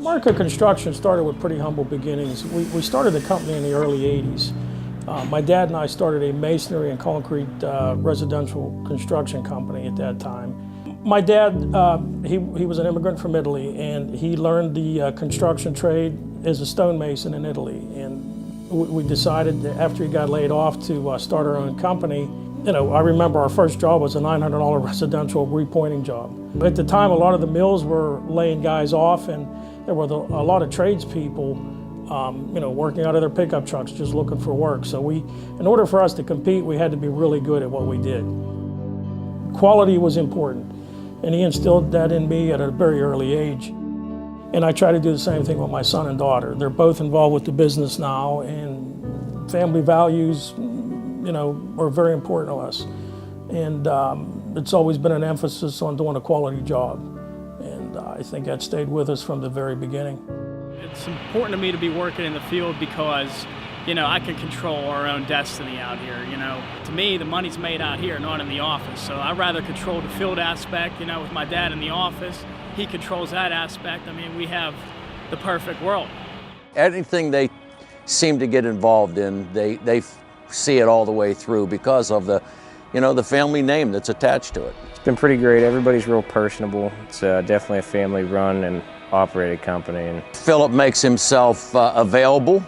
Dimarco Construction started with pretty humble beginnings. We started the company in the early 80s. My dad and I started a masonry and concrete residential construction company at that time. My dad, he was an immigrant from Italy, and he learned the construction trade as a stonemason in Italy. And we decided that after he got laid off to start our own company. You know, I remember our first job was a $900 residential repointing job. At the time, a lot of the mills were laying guys off, and there were a lot of tradespeople, you know, working out of their pickup trucks, just looking for work. So in order for us to compete, we had to be really good at what we did. Quality was important, and he instilled that in me at a very early age. And I try to do the same thing with my son and daughter. They're both involved with the business now, and family values, you know, are very important to us. And it's always been an emphasis on doing a quality job. And I think that stayed with us from the very beginning. It's important to me to be working in the field because, you know, I can control our own destiny out here. You know, to me, the money's made out here, not in the office. So I'd rather control the field aspect. You know, with my dad in the office, he controls that aspect. I mean, we have the perfect world. Anything they seem to get involved in, they see it all the way through because of the, you know, the family name that's attached to it. It's been pretty great. Everybody's real personable. It's definitely a family-run and operated company. And Philip makes himself available.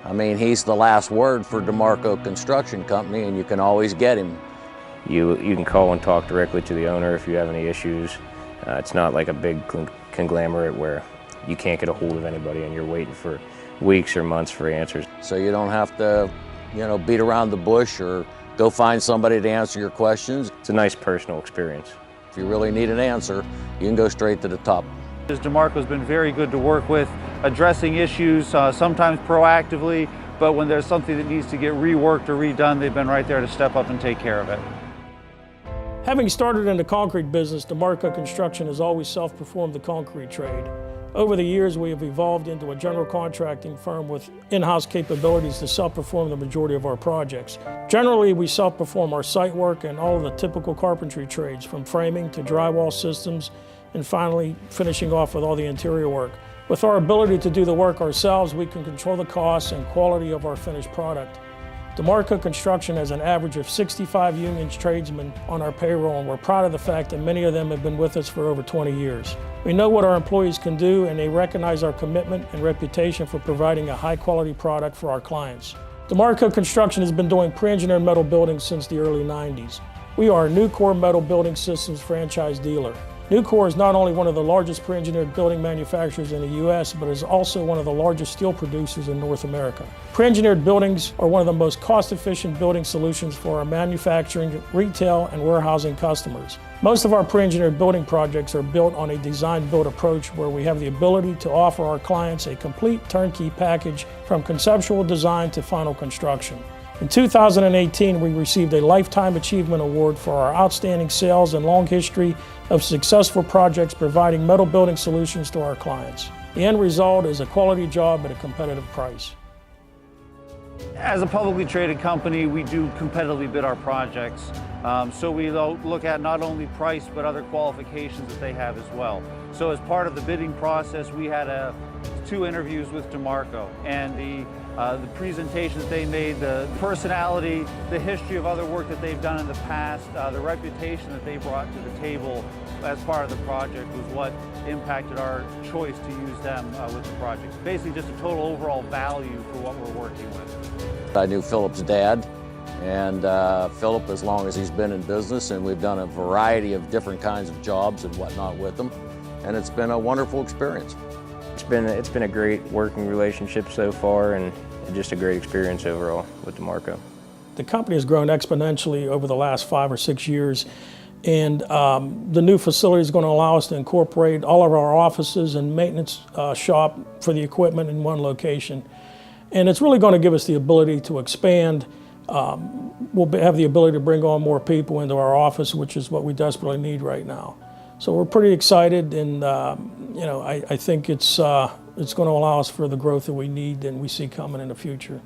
I mean, he's the last word for Dimarco Construction Company, and you can always get him. You can call and talk directly to the owner if you have any issues. It's not like a big conglomerate where you can't get a hold of anybody and you're waiting for weeks or months for answers. So you don't have to, you know, beat around the bush or go find somebody to answer your questions. It's a nice personal experience. If you really need an answer, you can go straight to the top. Dimarco's been very good to work with, addressing issues, sometimes proactively, but when there's something that needs to get reworked or redone, they've been right there to step up and take care of it. Having started in the concrete business, Dimarco Construction has always self-performed the concrete trade. Over the years, we have evolved into a general contracting firm with in-house capabilities to self-perform the majority of our projects. Generally, we self-perform our site work and all of the typical carpentry trades, from framing to drywall systems, and finally finishing off with all the interior work. With our ability to do the work ourselves, we can control the costs and quality of our finished product. Dimarco Construction has an average of 65 union tradesmen on our payroll, and we're proud of the fact that many of them have been with us for over 20 years. We know what our employees can do, and they recognize our commitment and reputation for providing a high-quality product for our clients. Dimarco Construction has been doing pre-engineered metal buildings since the early 90s. We are a Nucor Metal Building Systems franchise dealer. Nucor is not only one of the largest pre-engineered building manufacturers in the U.S., but is also one of the largest steel producers in North America. Pre-engineered buildings are one of the most cost-efficient building solutions for our manufacturing, retail, and warehousing customers. Most of our pre-engineered building projects are built on a design-build approach where we have the ability to offer our clients a complete turnkey package from conceptual design to final construction. In 2018, we received a Lifetime Achievement Award for our outstanding sales and long history of successful projects providing metal building solutions to our clients. The end result is a quality job at a competitive price. As a publicly traded company, we do competitively bid our projects. So we look at not only price, but other qualifications that they have as well. So as part of the bidding process, we had 2 interviews with Dimarco, and the presentations they made, the personality, the history of other work that they've done in the past, the reputation that they brought to the table as part of the project was what impacted our choice to use them with the project. Basically just a total overall value for what we're working with. I knew Philip's dad, and Philip as long as he's been in business, and we've done a variety of different kinds of jobs and whatnot with them, and it's been a wonderful experience. It's been a great working relationship so far, and just a great experience overall with Dimarco. The company has grown exponentially over the last 5 or 6 years, and the new facility is going to allow us to incorporate all of our offices and maintenance shop for the equipment in one location. And it's really going to give us the ability to expand. We'll have the ability to bring on more people into our office, which is what we desperately need right now. So we're pretty excited, and you know, I think it's going to allow us for the growth that we need and we see coming in the future.